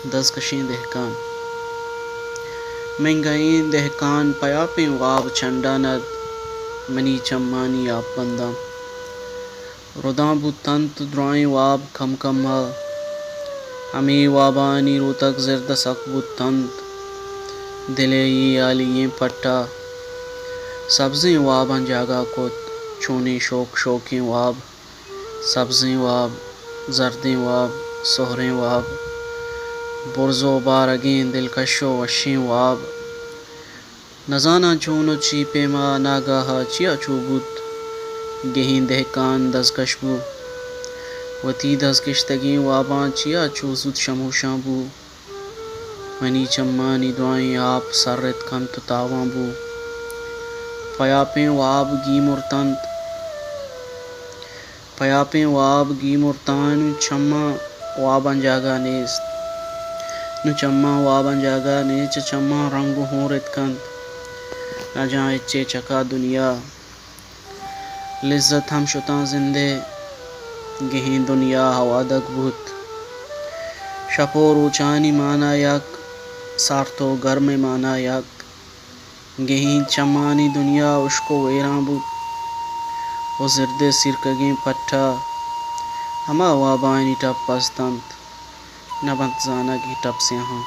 دزکشیں دہقان منگائیں دہقان پیاپیں واب چنڈاند منی چمانی آپ بندم روداں بوتنت درائیں واب کم کما ہمیں وابانی روتک زرد سک بوتنت دلے آلییں پٹا سبزیں واباں جاگا کت چونیں شوق شوقیں واب سبزیں واب زردیں واب سہریں واب برزو بارگیں دلکش و وشیں واب نزاناں چونو چی پیما ناگاہا چیا چو بوت گہیں دہقان دزکش بو وتی دزکشتگیں واباں چیا چو زود شموشاں بو منی چمانی دعائیں آپ سرت کنت تاواں بو پیاپیں واب گی مرتنت پیاپیں واب گی مرتان چماں واباں جاگا نیست نو چماں واباں جاگا نیچ چماں رنگو ہورت کنت نہ جاں اچے چکا دنیا لذت ہم شتاں زندے گہیں دنیا ہوادگ بوت شپو روچانی مانا یک سارتو گرم مانا یک گہیں چمانی دنیا اشکو ویراں بوت و زرد سرکگیں پٹا ہما وابانی ٹپ استنت نبت زانگ ٹپ سیاہاں